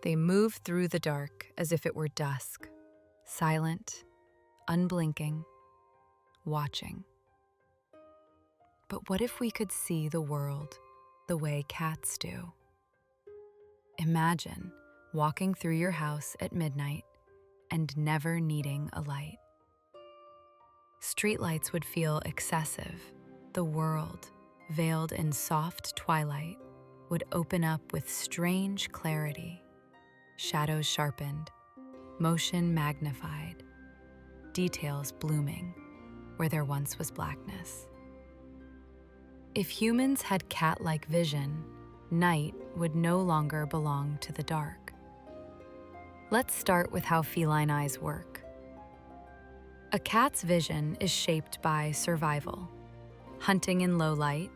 They move through the dark as if it were dusk, silent, unblinking, watching. But what if we could see the world the way cats do? Imagine walking through your house at midnight and never needing a light. Streetlights would feel excessive. The world, veiled in soft twilight, would open up with strange clarity. Shadows sharpened, motion magnified, details blooming where there once was blackness. If humans had cat-like vision, night would no longer belong to the dark. Let's start with how feline eyes work. A cat's vision is shaped by survival, hunting in low light,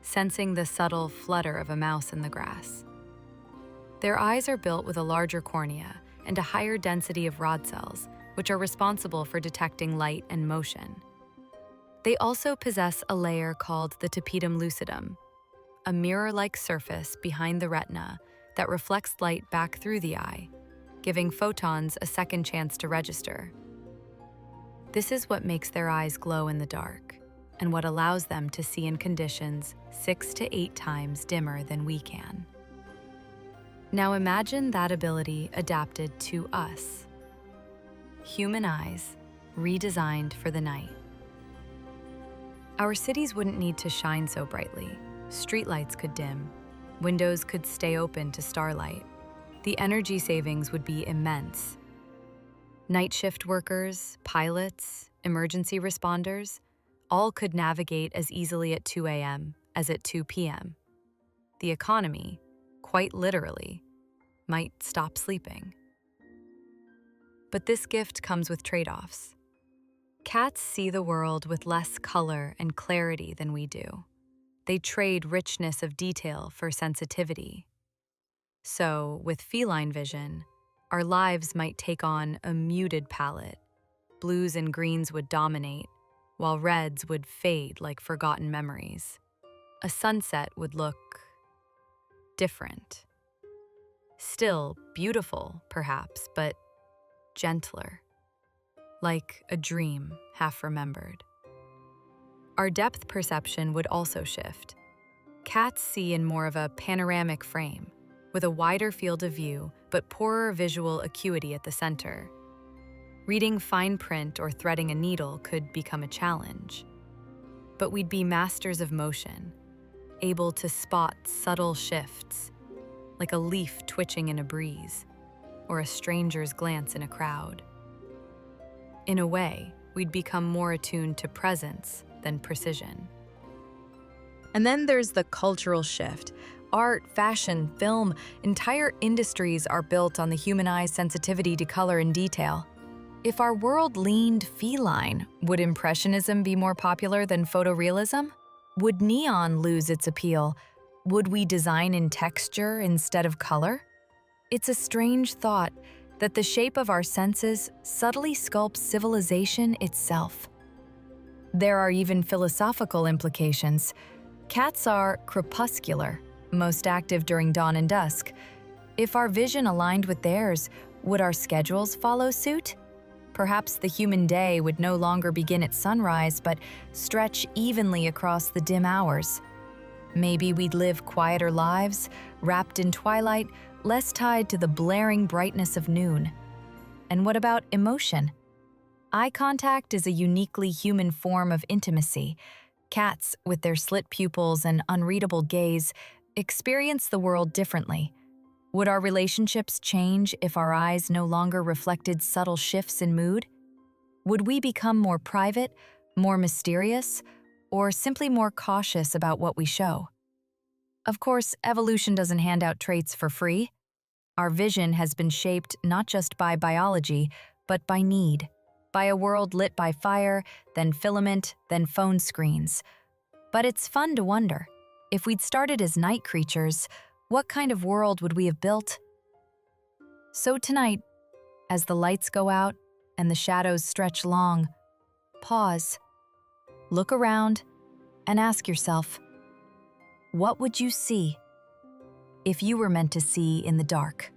sensing the subtle flutter of a mouse in the grass. Their eyes are built with a larger cornea and a higher density of rod cells, which are responsible for detecting light and motion. They also possess a layer called the tapetum lucidum, a mirror-like surface behind the retina that reflects light back through the eye, giving photons a second chance to register. This is what makes their eyes glow in the dark, and what allows them to see in conditions 6 to 8 times dimmer than we can. Now imagine that ability adapted to us. Human eyes, redesigned for the night. Our cities wouldn't need to shine so brightly. Streetlights could dim. Windows could stay open to starlight. The energy savings would be immense. Night shift workers, pilots, emergency responders, all could navigate as easily at 2 a.m. as at 2 p.m. The economy, quite literally, might stop sleeping. But this gift comes with trade-offs. Cats see the world with less color and clarity than we do. They trade richness of detail for sensitivity. So, with feline vision, our lives might take on a muted palette. Blues and greens would dominate, while reds would fade like forgotten memories. A sunset would look different. Still beautiful, perhaps, but gentler. Like a dream half remembered. Our depth perception would also shift. Cats see in more of a panoramic frame, with a wider field of view but poorer visual acuity at the center. Reading fine print or threading a needle could become a challenge. But we'd be masters of motion, able to spot subtle shifts, like a leaf twitching in a breeze, or a stranger's glance in a crowd. In a way, we'd become more attuned to presence than precision. And then there's the cultural shift. Art, fashion, film, entire industries are built on the human eye's sensitivity to color and detail. If our world leaned feline, would Impressionism be more popular than photorealism? Would neon lose its appeal? Would we design in texture instead of color? It's a strange thought that the shape of our senses subtly sculpts civilization itself. There are even philosophical implications. Cats are crepuscular, most active during dawn and dusk. If our vision aligned with theirs, would our schedules follow suit? Perhaps the human day would no longer begin at sunrise, but stretch evenly across the dim hours. Maybe we'd live quieter lives, wrapped in twilight, less tied to the blaring brightness of noon. And what about emotion? Eye contact is a uniquely human form of intimacy. Cats, with their slit pupils and unreadable gaze, experience the world differently. Would our relationships change if our eyes no longer reflected subtle shifts in mood? Would we become more private, more mysterious, or simply more cautious about what we show? Of course, evolution doesn't hand out traits for free. Our vision has been shaped not just by biology, but by need, by a world lit by fire, then filament, then phone screens. But it's fun to wonder, if we'd started as night creatures, what kind of world would we have built? So tonight, as the lights go out and the shadows stretch long, pause, look around, and ask yourself, what would you see if you were meant to see in the dark?